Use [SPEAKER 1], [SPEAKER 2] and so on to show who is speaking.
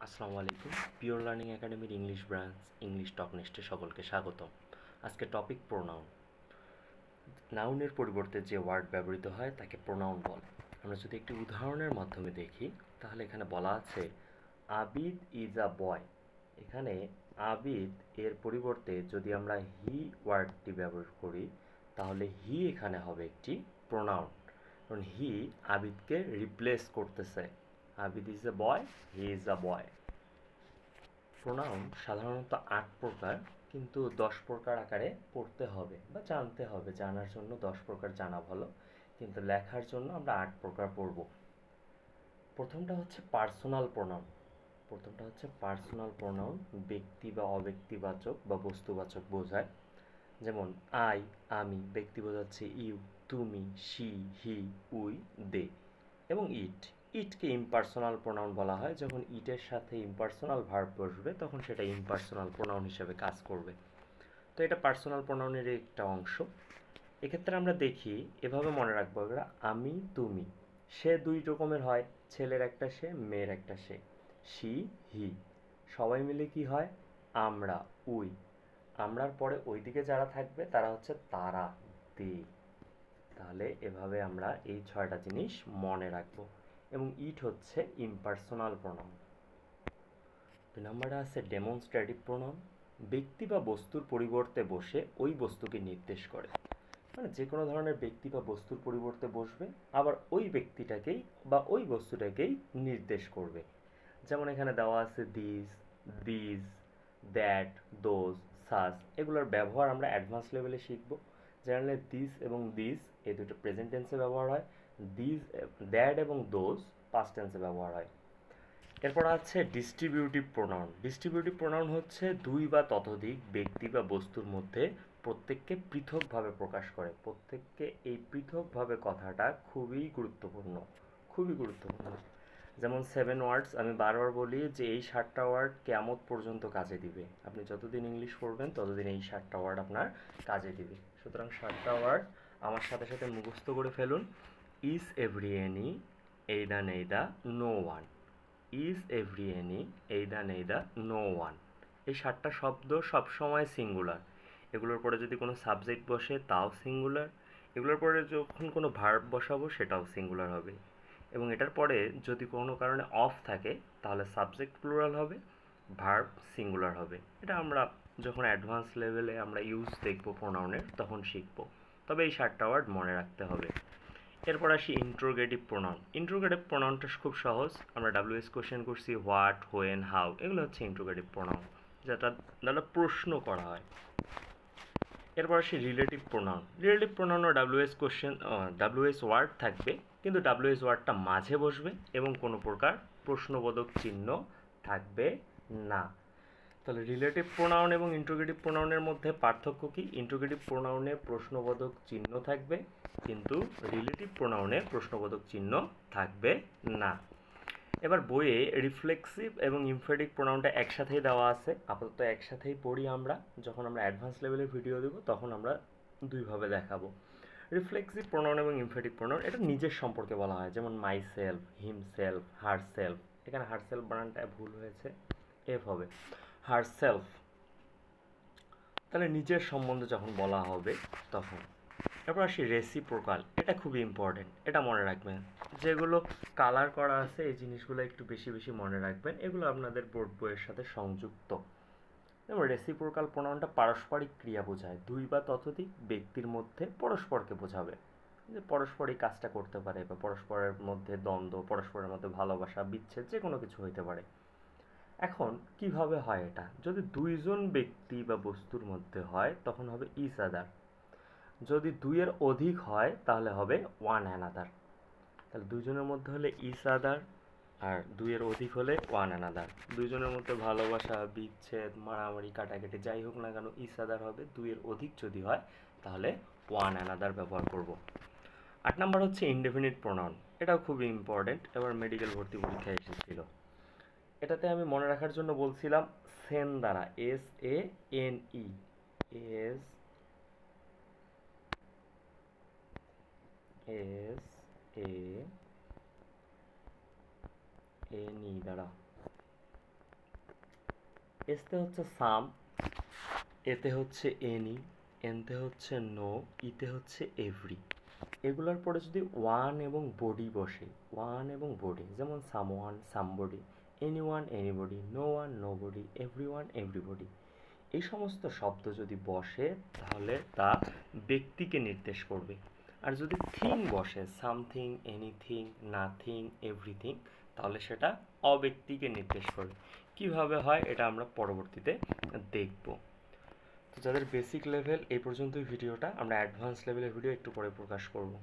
[SPEAKER 1] আসসালামু আলাইকুম। Pure learning একাডেমির ইংলিশ ব্রাঞ্চ ইংলিশ টক নেস্টে সকলকে স্বাগতম। আজকে টপিক প্রোনাউন। নাউনের পরিবর্তে যে ওয়ার্ড ব্যবহৃত হয় তাকে প্রোনাউন বলে। আমরা যদি একটি উদাহরণের মাধ্যমে দেখি তাহলে এখানে বলা আছে আবিদ ইজ আ বয়। এখানে আবিদ এর পরিবর্তে যদি আমরা হি ওয়ার্ডটি ব্যবহার করি তাহলে হি এখানে হবে একটি প্রোনাউন, কারণ হি আবিদকে রিপ্লেস করতেছে। Abid is a boy, he is a boy. Pronoun সাধারণত ৮ প্রকার, কিন্তু ১০ প্রকার আকারে পড়তে হবে বা জানতে হবে। জানার জন্য ১০ প্রকার জানা ভালো, কিন্তু লেখার জন্য আমরা ৮ প্রকার পড়ব। প্রথমটা হচ্ছে পার্সোনাল প্রোনাউন। ব্যক্তি বা অব্যক্তিবাচক বা বস্তুবাচক বোঝায়। যেমন আই, আমি। ব্যক্তি বোঝাচ্ছে ইউ, তুমি, শি, হি, উই, দে। এবং ইটকে ইমপার্সোনাল প্রোনাউন বলা হয়। যখন ইটের সাথে ইমপার্সোনাল ভার্ব বসবে তখন সেটা ইমপার্সোনাল প্রোনাউন হিসেবে কাজ করবে। তো এটা পার্সোনাল প্রোনাউনের একটা অংশ। এক্ষেত্রে আমরা দেখি, এভাবে মনে রাখবো আমরা, আমি, তুমি। সে দুই রকমের হয়, ছেলের একটা সে, মেয়ের একটা সে। শি, হি। সবাই মিলে কি হয়? আমরা, উই। আমরার পরে ওইদিকে যারা থাকবে তারা হচ্ছে তারা, দে। তাহলে এভাবে আমরা এই ৬টা জিনিস মনে রাখবো। এবং ইট হচ্ছে ইমপার্সোনাল প্রোনাউন। ২ নম্বরে আছে ডেমনস্ট্রেটিভ প্রোনাউন। ব্যক্তি বা বস্তুর পরিবর্তে বসে ওই বস্তুকে নির্দেশ করে। মানে যে কোনো ধরনের ব্যক্তি বা বস্তুর পরিবর্তে বসবে, আবার ওই ব্যক্তিটাকেই বা ওই বস্তুটাকেই নির্দেশ করবে। যেমন এখানে দেওয়া আছে দিস, দ্যাট, দোজ, সাস। এগুলোর ব্যবহার আমরা অ্যাডভান্স লেভেলে শিখব। জেনারেলি দিস এবং দিস এই দুটো প্রেজেন্ট টেন্সে ব্যবহার হয়। দ্যাট এবং দোজ পাস্ট টেন্সে ব্যবহার হয়। এরপর আছে ডিস্ট্রিবিউটিভ প্রোনাউন। ডিস্ট্রিবিউটিভ প্রোনাউন হচ্ছে দুই বা ততোধিক ব্যক্তি বা বস্তুর মধ্যে প্রত্যেককে পৃথকভাবে প্রকাশ করে। প্রত্যেককে এই পৃথকভাবে কথাটা খুবই গুরুত্বপূর্ণ। যেমন 7 ওয়ার্ডস, আমি বারবার বলি যে এই 7টা ওয়ার্ড কিয়ামত পর্যন্ত কাজে দিবে। আপনি যতদিন ইংলিশ পড়বেন ততদিন এই 7টা ওয়ার্ড আপনার কাজে দিবে। সুতরাং 7টা ওয়ার্ড আমার সাথে সাথে মুখস্থ করে ফেলুন। Each every any, either neither, no one. Each every any, either neither, no one. এই 7টা শব্দ সবসময় সিঙ্গুলার। এগুলোর পরে যদি কোনো সাবজেক্ট বসে তাও সিঙ্গুলার। এগুলোর পরে যখন কোনো ভার্ব বসাবো সেটাও সিঙ্গুলার হবে। এবং এটার পরে যদি কোনো কারণে অফ থাকে তাহলে সাবজেক্ট প্লুরাল হবে, ভার্ব সিঙ্গুলার হবে। এটা আমরা যখন অ্যাডভান্স লেভেলে আমরা ইউজ দেখবো প্রোনাউনের তখন শিখবো। তবে এই 7টা ওয়ার্ড মনে রাখতে হবে। এরপর আসি ইন্ট্রোগেটিভ প্রোনাউন। ইন্ট্রোগেটিভ প্রোনাউনটা খুব সহজ। আমরা ডাব্লিউএস কোশ্চেন করছি, হোয়াট, হোয়েন, হাউ। এগুলো হচ্ছে ইন্ট্রোগেটিভ প্রোনাউন, যেটা দ্বারা প্রশ্ন করা হয়। এরপর আসি রিলেটিভ প্রোনাউন। রিলেটিভ প্রোনাউনও ডাব্লিউএস ওয়ার্ড থাকবে, কিন্তু ডাব্লিউএস ওয়ার্ডটা মাঝে বসবে এবং কোনো প্রকার প্রশ্নবোধক চিহ্ন থাকবে না। তাহলে রিলেটিভ প্রোনাউন এবং ইন্ট্রোগেটিভ প্রোনাউনের মধ্যে পার্থক্য কি? ইন্ট্রোগেটিভ প্রোনাউনে প্রশ্নবোধক চিহ্ন থাকবে, কিন্তু রিলেটিভ প্রোনাউনে প্রশ্নবোধক চিহ্ন থাকবে না। এবার বইয়ে রিফ্লেক্সিভ এবং ইমফেটিক প্রোনাউনটা একসাথেই দেওয়া আছে। আপাতত একসাথেই পড়ি আমরা। যখন আমরা অ্যাডভান্স লেভেলের ভিডিও দেবো তখন আমরা দুইভাবে দেখাবো। রিফ্লেক্সিভ প্রোনাউন এবং ইমফেটিক প্রোনাউন এটা নিজের সম্পর্কে বলা হয়। যেমন my self, him self, her self. এখানে হার সেলফ বানানটা ভুল হয়েছে, এফ হবে, হার সেলফ। তাহলে নিজের সম্বন্ধে যখন বলা হবে তখন। এরপর আসি রেসিপ্রোকাল। এটা খুবই ইম্পর্টেন্ট, এটা মনে রাখবেন। যেগুলো কালার করা আছে এই জিনিসগুলো একটু বেশি বেশি মনে রাখবেন। এগুলো আপনাদের বোর্ড বইয়ের সাথে সংযুক্ত। যেমন রেসিপ্রোকাল প্রোনাউনটা পারস্পরিক ক্রিয়া বোঝায়। দুই বা ততোধিক ব্যক্তির মধ্যে পরস্পরকে বোঝাবে, যে পরস্পরই কাজটা করতে পারে, বা পরস্পরের মধ্যে দ্বন্দ্ব, পরস্পরের মধ্যে ভালোবাসা, বিচ্ছেদ, যে কোনো কিছু হইতে পারে। এখন কিভাবে হয় এটা? যদি দুইজন ব্যক্তি বা বস্তুর মধ্যে হয় তখন হবে ইচ আদার। যদি দুইয়ের অধিক হয় তাহলে হবে ওয়ান অ্যানাদার। তাহলে দুইজনের মধ্যে হলে ইচ আদার, আর দুইয়ের অধিক হলে ওয়ান অ্যানাদার। দুইজনের মধ্যে ভালোবাসা, বিচ্ছেদ, মারামারি, কাটাকাটি যাই হোক না কেন ইচ আদার হবে। দুইয়ের অধিক যদি হয় তাহলে ওয়ান অ্যানাদার ব্যবহার করব। ৮ নাম্বার হচ্ছে ইনডেফিনিট প্রোনাউন। এটাও খুবই ইম্পর্টেন্ট, এবার মেডিকেল ভর্তি পরীক্ষায় এসেছিল। এটাতে আমি মনে রাখার জন্য বলছিলাম সেন দ্বারা, SANE, SANE দ্বারা। এসতে হচ্ছে সাম, এতে হচ্ছে এনি, এনতে হচ্ছে নো, ইতে হচ্ছে এভরি। এগুলোর পরে যদি ওয়ান এবং বডি বসে, ওয়ান এবং বডি, যেমন some one somebody, any one anybody, no one nobody, every one everybody, এই সমস্ত শব্দ যদি বসে তাহলে তা ব্যক্তিকে নির্দেশ করবে। আর যদি থিং বসে, সামথিং, এনিথিং, নাথিং, এভরিথিং, তাহলে সেটা অব্যক্তিকে নির্দেশ করবে। কিভাবে হয় এটা আমরা পরবর্তীতে দেখব। তো যাদের বেসিক লেভেল এই পর্যন্তই ভিডিওটা, আমরা অ্যাডভান্স লেভেলের ভিডিও একটু পরে প্রকাশ করব।